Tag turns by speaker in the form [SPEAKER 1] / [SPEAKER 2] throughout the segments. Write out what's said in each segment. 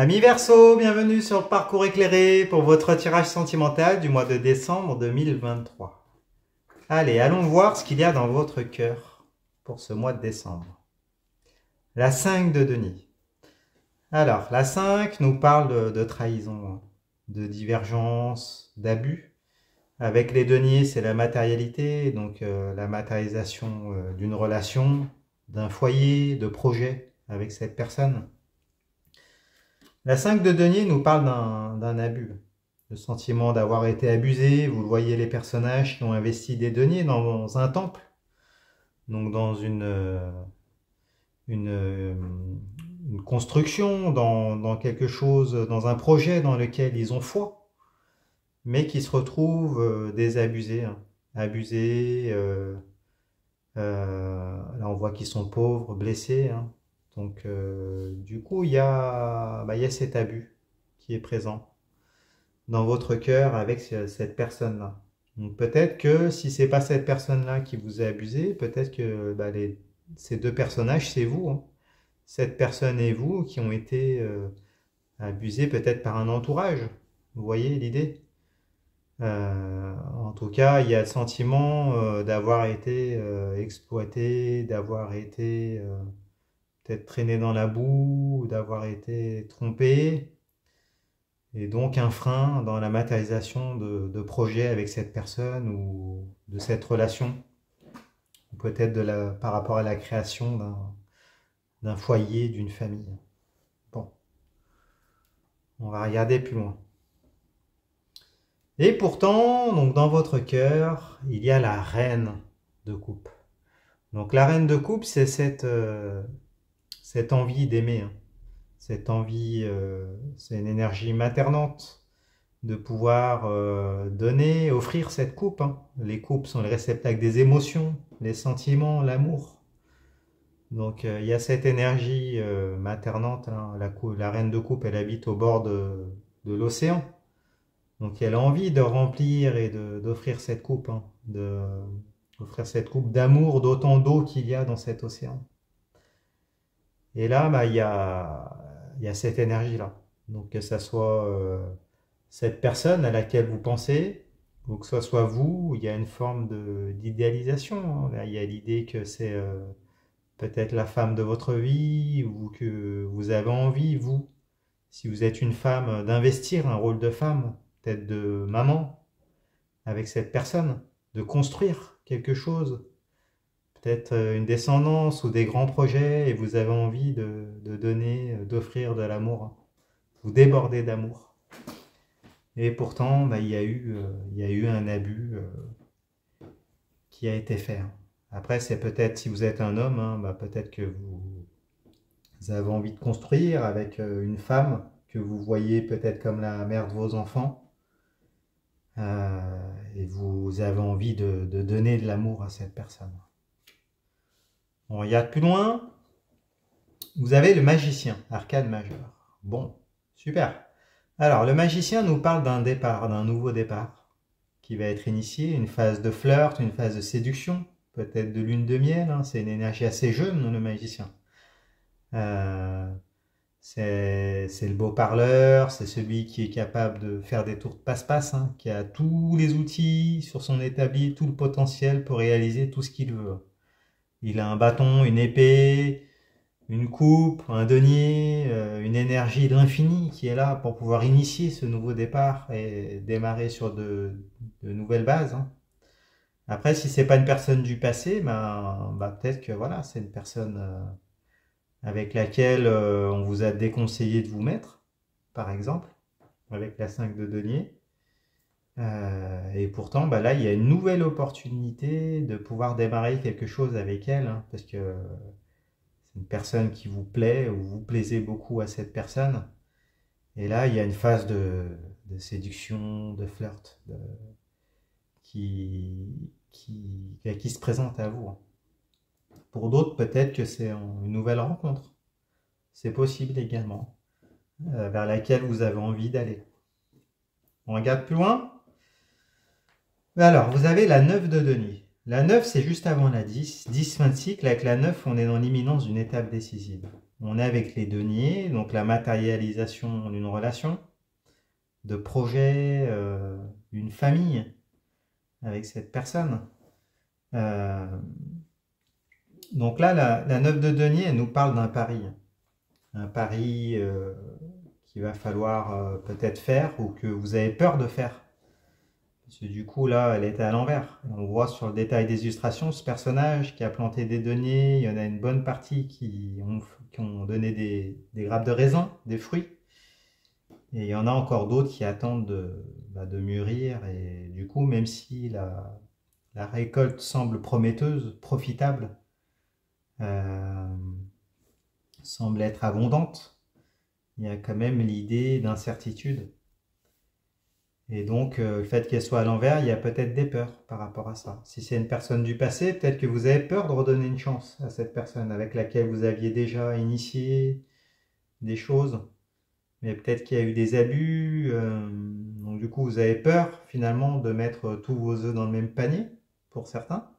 [SPEAKER 1] Amis Verseau, bienvenue sur le parcours éclairé pour votre tirage sentimental du mois de décembre 2023. Allez, allons voir ce qu'il y a dans votre cœur pour ce mois de décembre. La 5 de denier. Alors, la 5 nous parle de trahison, de divergence, d'abus. Avec les deniers, c'est la matérialité, donc la matérialisation d'une relation, d'un foyer, de projet avec cette personne. La 5 de denier nous parle d'un abus. Le sentiment d'avoir été abusé, vous le voyez les personnages qui ont investi des deniers dans un temple, donc dans une construction, dans quelque chose, dans un projet dans lequel ils ont foi, mais qui se retrouvent désabusés, abusés, là on voit qu'ils sont pauvres, blessés, donc du coup il y a cet abus qui est présent dans votre cœur avec cette personne-là. Donc peut-être que si c'est pas cette personne-là qui vous a abusé, peut-être que ces deux personnages, c'est vous. Cette personne et vous qui ont été abusés peut-être par un entourage. Vous voyez l'idée? En tout cas, il y a le sentiment d'avoir été exploité, d'avoir été peut-être traîné dans la boue, d'avoir été trompé. Et donc un frein dans la matérialisation de projets avec cette personne ou de cette relation, ou peut-être par rapport à la création d'un foyer, d'une famille. Bon, on va regarder plus loin. Et pourtant, donc dans votre cœur, il y a la reine de coupe. Donc la reine de coupe, c'est cette envie d'aimer. Cette envie, c'est une énergie maternante de pouvoir donner, offrir cette coupe. Les coupes sont les réceptacles des émotions, les sentiments, l'amour. Donc il y a cette énergie maternante. La reine de coupe, elle habite au bord de l'océan. Donc elle a envie de remplir et d'offrir cette coupe, d'offrir cette coupe d'amour d'autant d'eau qu'il y a dans cet océan. Et là, il y a cette énergie-là. Donc que ça soit cette personne à laquelle vous pensez, ou que ce soit vous, il y a une forme d'idéalisation. Il y a l'idée que c'est peut-être la femme de votre vie, ou que vous avez envie, vous, si vous êtes une femme, d'investir un rôle de femme, peut-être de maman, avec cette personne, de construire quelque chose, peut-être une descendance ou des grands projets, et vous avez envie de donner, d'offrir de l'amour, vous débordez d'amour. Et pourtant, il y a eu un abus qui a été fait. Après, c'est peut-être, si vous êtes un homme, peut-être que vous avez envie de construire avec une femme que vous voyez peut-être comme la mère de vos enfants. Et vous avez envie de donner de l'amour à cette personne. On regarde plus loin. Vous avez le magicien, arcane majeur. Bon, super. Alors, le magicien nous parle d'un départ, d'un nouveau départ qui va être initié, une phase de flirt, une phase de séduction, peut-être de lune de miel. C'est une énergie assez jeune, le magicien. C'est le beau parleur, c'est celui qui est capable de faire des tours de passe-passe, qui a tous les outils sur son établi, tout le potentiel pour réaliser tout ce qu'il veut. Il a un bâton, une épée, une coupe, un denier, une énergie de l'infini qui est là pour pouvoir initier ce nouveau départ et démarrer sur de nouvelles bases. Après, si c'est pas une personne du passé, peut-être que voilà, c'est une personne avec laquelle on vous a déconseillé de vous mettre, par exemple, avec la 5 de denier. Et pourtant, là, il y a une nouvelle opportunité de pouvoir démarrer quelque chose avec elle, parce que c'est une personne qui vous plaît, ou vous plaisez beaucoup à cette personne. Et là, il y a une phase de séduction, de flirt, qui se présente à vous. Pour d'autres, peut-être que c'est une nouvelle rencontre. C'est possible également, vers laquelle vous avez envie d'aller. On regarde plus loin. Alors, vous avez la 9 de denier. La 9, c'est juste avant la 10. 10 fin de cycle. Avec la 9, on est dans l'imminence d'une étape décisive. on est avec les deniers, donc la matérialisation d'une relation, de projet, d'une famille avec cette personne. Euh, donc là, la 9 de denier, elle nous parle d'un pari. Un pari qu'il va falloir peut-être faire ou que vous avez peur de faire. Parce que du coup, là, elle était à l'envers. On voit sur le détail des illustrations, ce personnage qui a planté des deniers, il y en a une bonne partie qui ont donné des grappes de raisin, des fruits. Et il y en a encore d'autres qui attendent de mûrir. Et du coup, même si la récolte semble prometteuse, profitable, euh, semble être abondante, il y a quand même l'idée d'incertitude. Et donc, le fait qu'elle soit à l'envers, il y a peut-être des peurs par rapport à ça. Si c'est une personne du passé, peut-être que vous avez peur de redonner une chance à cette personne avec laquelle vous aviez déjà initié des choses. Mais peut-être qu'il y a eu des abus. Donc, du coup, vous avez peur finalement de mettre tous vos œufs dans le même panier, pour certains.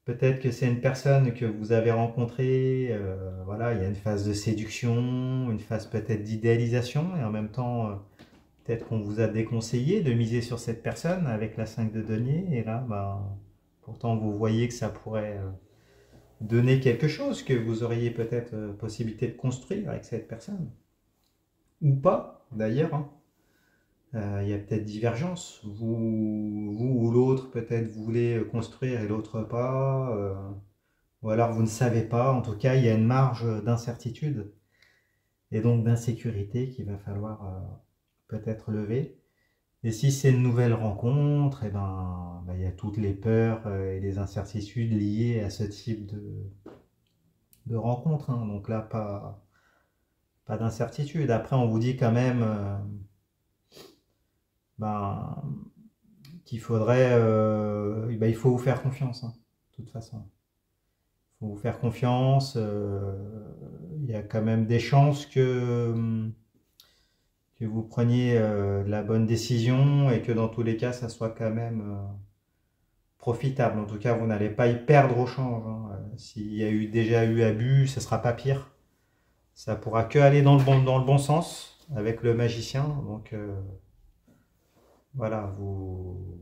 [SPEAKER 1] Peut-être que c'est une personne que vous avez rencontrée, voilà, il y a une phase de séduction, une phase peut-être d'idéalisation, et en même temps, peut-être qu'on vous a déconseillé de miser sur cette personne avec la 5 de denier, et là, pourtant vous voyez que ça pourrait donner quelque chose, que vous auriez peut-être possibilité de construire avec cette personne. Ou pas, d'ailleurs, hein. Il y a peut-être divergence. Vous ou l'autre, peut-être, voulez construire et l'autre pas. Ou alors vous ne savez pas. En tout cas, il y a une marge d'incertitude et donc d'insécurité qu'il va falloir peut-être lever. Et si c'est une nouvelle rencontre, il y a toutes les peurs et les incertitudes liées à ce type de rencontre, hein. Donc là, pas d'incertitude. Après, on vous dit quand même ben, qu'il faudrait, il faut vous faire confiance, hein, de toute façon. Il faut vous faire confiance. Il y a quand même des chances que vous preniez la bonne décision et que dans tous les cas, ça soit quand même profitable. En tout cas, vous n'allez pas y perdre au change, hein. S'il y a déjà eu abus, ce ne sera pas pire. Ça pourra que aller dans le bon sens avec le magicien. Donc voilà, vous,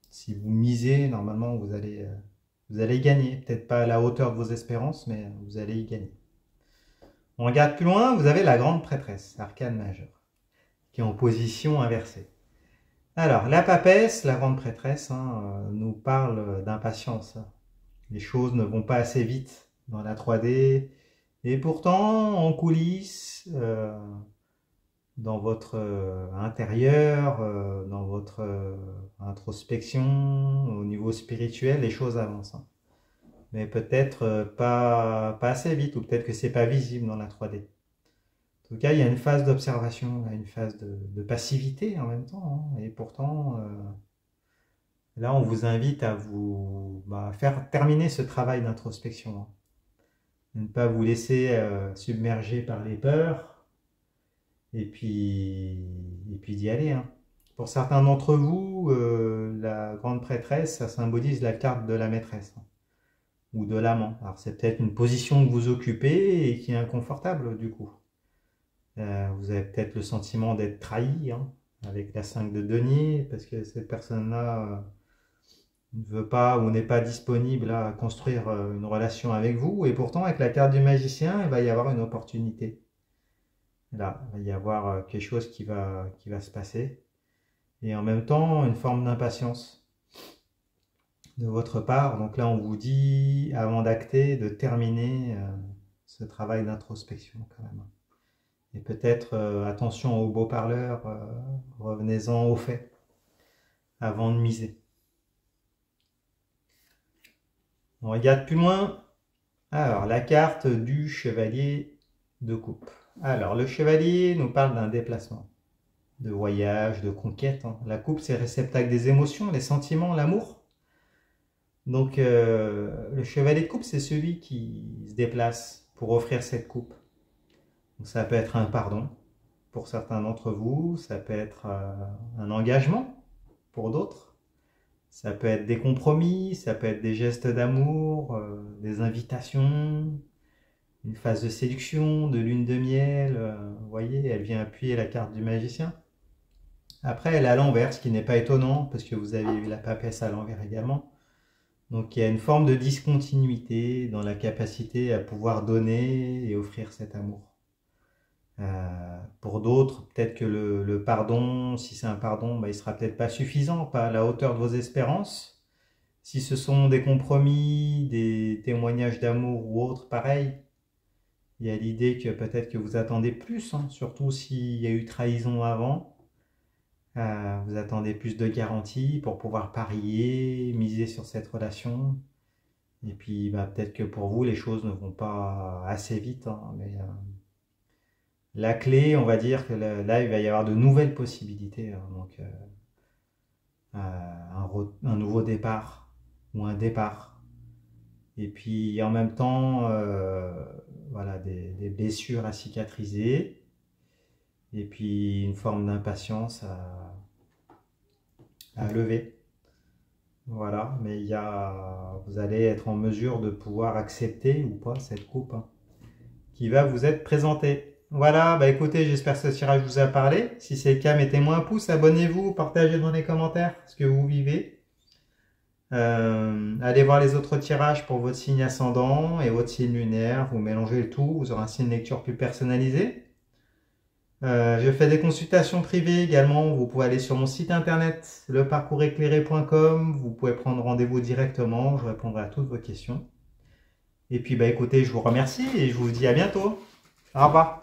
[SPEAKER 1] si vous misez, normalement, vous allez gagner. Peut-être pas à la hauteur de vos espérances, mais vous allez y gagner. On regarde plus loin, vous avez la grande prêtresse, arcane majeure, qui est en position inversée. Alors, la papesse, la grande prêtresse, hein, nous parle d'impatience. Les choses ne vont pas assez vite dans la 3D. Et pourtant, en coulisses, dans votre intérieur, dans votre introspection, au niveau spirituel, les choses avancent, hein. Mais peut-être pas assez vite, ou peut-être que c'est pas visible dans la 3D. En tout cas, il y a une phase d'observation, une phase de passivité en même temps, hein. Et pourtant, là, on vous invite à vous faire terminer ce travail d'introspection, hein. Ne pas vous laisser submerger par les peurs, et puis d'y aller, hein. Pour certains d'entre vous, la grande prêtresse, ça symbolise la carte de la maîtresse, hein, ou de l'amant. Alors c'est peut-être une position que vous occupez et qui est inconfortable du coup. Vous avez peut-être le sentiment d'être trahi, hein, avec la 5 de denier, parce que cette personne-là ne veut pas ou n'est pas disponible à construire une relation avec vous. Et pourtant, avec la carte du magicien, il va y avoir une opportunité. Là, il va y avoir quelque chose qui va se passer. Et en même temps, une forme d'impatience de votre part. Donc là, on vous dit, avant d'acter, de terminer ce travail d'introspection quand même. Et peut-être, attention aux beaux parleurs, revenez-en aux faits avant de miser. On regarde plus loin. Alors, la carte du chevalier de coupe. Alors, le chevalier nous parle d'un déplacement, de voyage, de conquête, hein. La coupe, c'est le réceptacle des émotions, les sentiments, l'amour. Donc, le chevalier de coupe, c'est celui qui se déplace pour offrir cette coupe. Donc, ça peut être un pardon pour certains d'entre vous, ça peut être un engagement pour d'autres. Ça peut être des compromis, ça peut être des gestes d'amour, des invitations, une phase de séduction, de lune de miel. Vous voyez, elle vient appuyer la carte du magicien. Après, elle est à l'envers, ce qui n'est pas étonnant, parce que vous avez eu la papesse à l'envers également. Donc il y a une forme de discontinuité dans la capacité à pouvoir donner et offrir cet amour. Pour d'autres, peut-être que le pardon, si c'est un pardon, bah, il sera peut-être pas suffisant, pas à la hauteur de vos espérances. Si ce sont des compromis, des témoignages d'amour ou autres, pareil, il y a l'idée que peut-être que vous attendez plus, hein, surtout s'il y a eu trahison avant. Vous attendez plus de garanties pour pouvoir parier, miser sur cette relation. Et puis bah, peut-être que pour vous, les choses ne vont pas assez vite, hein, mais la clé, on va dire que là, il va y avoir de nouvelles possibilités, hein, donc un nouveau départ ou un départ. Et puis en même temps, voilà, des blessures à cicatriser. Et puis une forme d'impatience à lever. Voilà, mais vous allez être en mesure de pouvoir accepter ou pas cette coupe, hein, qui va vous être présentée. Voilà, bah écoutez, j'espère que ce tirage vous a parlé. Si c'est le cas, mettez-moi un pouce, abonnez-vous, partagez dans les commentaires ce que vous vivez. Allez voir les autres tirages pour votre signe ascendant et votre signe lunaire. Vous mélangez le tout, vous aurez un signe de lecture plus personnalisé. Je fais des consultations privées également. Vous pouvez aller sur mon site internet leparcourseclairé.com. Vous pouvez prendre rendez-vous directement. Je répondrai à toutes vos questions. Et puis bah écoutez, je vous remercie et je vous dis à bientôt. Au revoir.